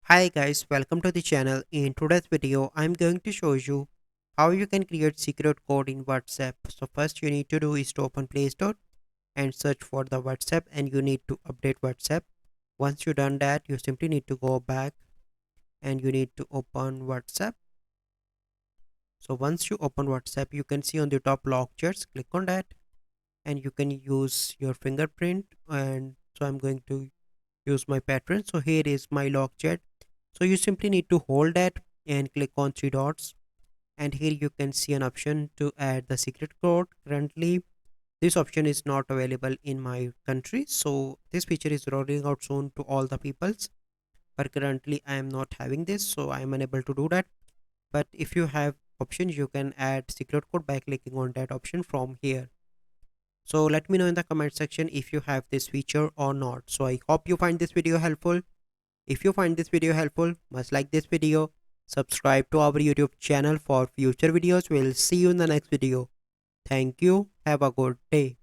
Hi guys, welcome to the channel. In today's video, I'm going to show you how you can create secret code in WhatsApp. So first you need to do is to open Play Store and search for the WhatsApp and you need to update WhatsApp. Once you done that, you simply need to go back and you need to open WhatsApp. So once you open WhatsApp, you can see on the top lock chats, click on that and you can use your fingerprint, and so I'm going to use my pattern. So here is my lock chat. So you simply need to hold that and click on three dots, and here you can see an option to add the secret code. Currently this option is not available in my country, so this feature is rolling out soon to all the peoples, but currently I am not having this, so I am unable to do that. But if you have option, you can add secret code by clicking on that option from here. So let me know in the comment section if you have this feature or not. So I hope you find this video helpful. If you find this video helpful, must like this video, subscribe to our YouTube channel for future videos. We'll see you in the next video. Thank you. Have a good day.